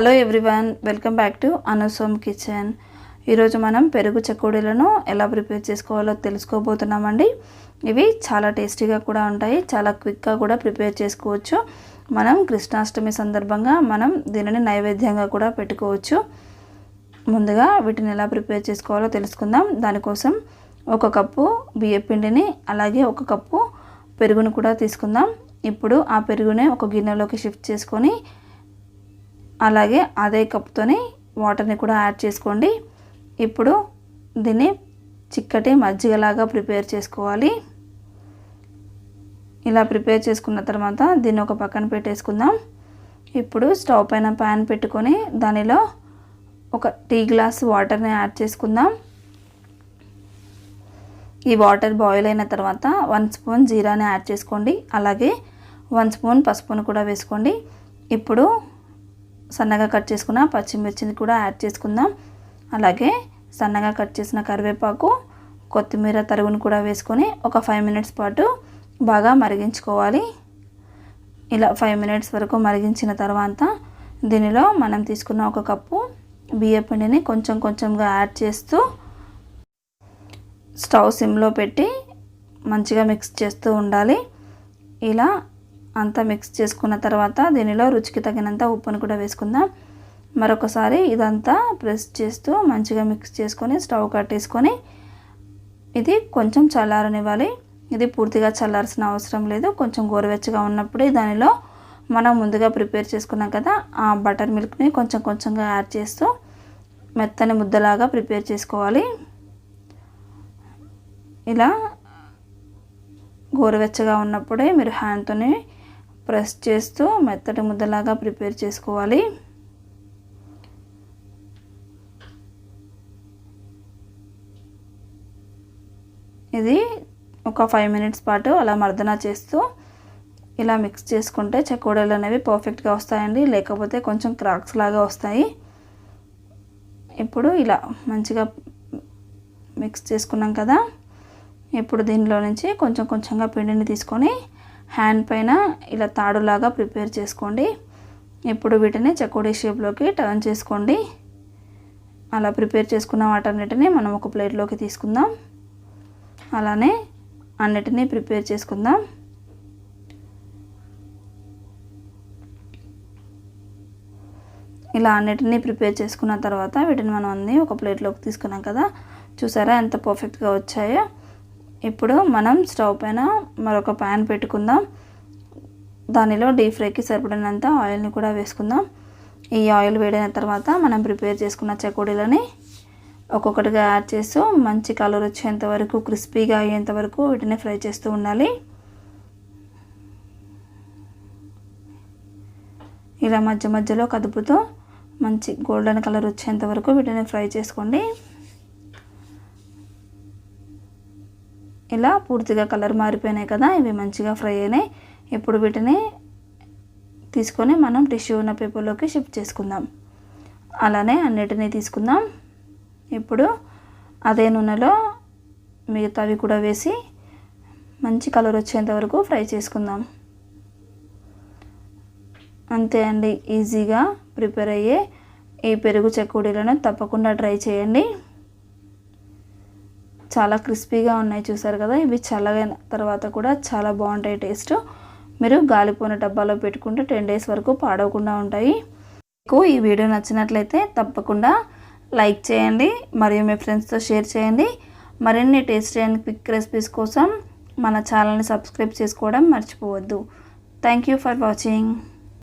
Hello everyone, welcome back to Anu's home kitchen. ఈరోజు మనం పెరుగు చకోడీలను ఎలా ప్రిపేర్ చేసుకోవాలో తెలుసుకోబోతున్నామండి. ఇవి చాలా టేస్టీగా కూడా ఉంటాయి, చాలా క్విక్గా కూడా ప్రిపేర్ చేసుకోవచ్చు. మనం కృష్ణాష్టమి సందర్భంగా మనం దీనిని నైవేద్యంగా కూడా పెట్టుకోవచ్చు. ముందుగా వీటిని ఎలా ప్రిపేర్ చేసుకోవాలో తెలుసుకుందాం. దానికోసం 1 కప్పు బియ్యం పిండిని అలాగే 1 కప్పు పెరుగును కూడా తీసుకుందాం. ఇప్పుడు ఆ పెరుగుని ఒక గిన్నెలోకి షిఫ్ట్ చేసుకొని అలాగే అదే కప్తోని వాటర్ని కూడా యాడ్ చేసుకోండి. ఇప్పుడు దీన్ని చిక్కటి మజ్జిగలాగా ప్రిపేర్ చేసుకోవాలి. ఇలా ప్రిపేర్ చేసుకున్న తర్వాత దీన్ని ఒక పక్కన పెట్టేసుకుందాం. ఇప్పుడు స్టవ్ పైన ప్యాన్ పెట్టుకొని దానిలో 1 టీ గ్లాస్ వాటర్ని యాడ్ చేసుకుందాం. ఈ వాటర్ బాయిల్ అయిన తర్వాత 1 స్పూన్ జీరాని యాడ్ చేసుకోండి. అలాగే 1 స్పూన్ పసుపును కూడా వేసుకోండి. ఇప్పుడు సన్నగా కట్ చేసుకున్న పచ్చిమిర్చిని కూడా యాడ్ చేసుకుందాం. అలాగే సన్నగా కట్ చేసిన కరివేపాకు, కొత్తిమీర తరుగును కూడా వేసుకొని ఒక 5 మినిట్స్ పాటు బాగా మరిగించుకోవాలి. ఇలా 5 మినిట్స్ వరకు మరిగించిన తర్వాత దీనిలో మనం తీసుకున్న 1 కప్పు బియ్యం పిండిని కొంచెం కొంచెంగా యాడ్ చేస్తూ స్టవ్ సిమ్లో పెట్టి మంచిగా మిక్స్ చేస్తూ ఉండాలి. ఇలా అంతా మిక్స్ చేసుకున్న తర్వాత దీనిలో రుచికి తగినంత ఉప్పును కూడా వేసుకుందాం. మరొకసారి ఇదంతా ప్రెస్ చేస్తూ మంచిగా మిక్స్ చేసుకొని స్టవ్ కట్టేసుకొని ఇది కొంచెం చల్లారనివ్వాలి. ఇది పూర్తిగా చల్లాల్సిన అవసరం లేదు. కొంచెం గోరువెచ్చగా ఉన్నప్పుడే దానిలో మనం ముందుగా ప్రిపేర్ చేసుకున్నాం కదా, ఆ బటర్ మిల్క్ని కొంచెం కొంచెంగా యాడ్ చేస్తూ మెత్తని ముద్దలాగా ప్రిపేర్ చేసుకోవాలి. ఇలా గోరువెచ్చగా ఉన్నప్పుడే మీరు హ్యాండ్తోని ప్రెస్ చేస్తూ మెత్తటి ముద్దలాగా ప్రిపేర్ చేసుకోవాలి. ఇది ఒక 5 మినిట్స్ పాటు అలా మర్దన చేస్తూ ఇలా మిక్స్ చేసుకుంటే చకోడీలు అనేవి పర్ఫెక్ట్గా వస్తాయండి. లేకపోతే కొంచెం క్రాక్స్ లాగా వస్తాయి. ఇప్పుడు ఇలా మంచిగా మిక్స్ చేసుకున్నాం కదా, ఇప్పుడు దీనిలో నుంచి కొంచెం కొంచెంగా పిండిని తీసుకొని హ్యాండ్ పైన ఇలా తాడులాగా ప్రిపేర్ చేసుకోండి. ఇప్పుడు వీటిని చకోడీ షేప్లోకి టర్న్ చేసుకోండి. అలా ప్రిపేర్ చేసుకున్న వాటన్నిటిని మనం ఒక ప్లేట్లోకి తీసుకుందాం. అలానే అన్నిటినీ ప్రిపేర్ చేసుకుందాం. ఇలా అన్నిటినీ ప్రిపేర్ చేసుకున్న తర్వాత వీటిని మనం అన్నీ ఒక ప్లేట్లోకి తీసుకున్నాం కదా, చూసారా ఎంత పర్ఫెక్ట్గా వచ్చాయో. ఇప్పుడు మనం స్టవ్ పైన మరొక ప్యాన్ పెట్టుకుందాం. దానిలో డీప్ ఫ్రైకి సరిపడినంత ఆయిల్ని కూడా వేసుకుందాం. ఈ ఆయిల్ వేడిన తర్వాత మనం ప్రిపేర్ చేసుకున్న చకోడీలని ఒక్కొక్కటిగా యాడ్ చేస్తూ మంచి కలర్ వచ్చేంత వరకు, క్రిస్పీగా అయ్యేంత వరకు వీటిని ఫ్రై చేస్తూ ఉండాలి. ఇలా మధ్య మధ్యలో కదుపుతూ మంచి గోల్డెన్ కలర్ వచ్చేంత వరకు వీటిని ఫ్రై చేసుకోండి. ఇలా పూర్తిగా కలర్ మారిపోయినాయి కదా, ఇవి మంచిగా ఫ్రై అయినాయి. ఇప్పుడు వీటిని తీసుకొని మనం టిష్యూ ఉన్న పేపర్లోకి షిఫ్ట్ చేసుకుందాం. అలానే అన్నిటినీ తీసుకుందాం. ఇప్పుడు అదే నూనెలో మిగతావి కూడా వేసి మంచి కలర్ వచ్చేంత వరకు ఫ్రై చేసుకుందాం. అంతే అండి, ఈజీగా ప్రిపేర్ అయ్యే ఈ పెరుగు చకోడీలను తప్పకుండా ట్రై చేయండి. చాలా క్రిస్పీగా ఉన్నాయి, చూసారు కదా. ఇవి చల్లగైన తర్వాత కూడా చాలా బాగుంటాయి టేస్ట్. మీరు గాలిపోయిన డబ్బాలో పెట్టుకుంటే 10 డేస్ వరకు పాడవకుండా ఉంటాయి. మీకు ఈ వీడియో నచ్చినట్లయితే తప్పకుండా లైక్ చేయండి, మరియు మీ ఫ్రెండ్స్తో షేర్ చేయండి. మరిన్ని టేస్టీ అండ్ క్విక్ రెసిపీస్ కోసం మన ఛానల్ని సబ్స్క్రైబ్ చేసుకోవడం మర్చిపోవద్దు. Thank you for watching.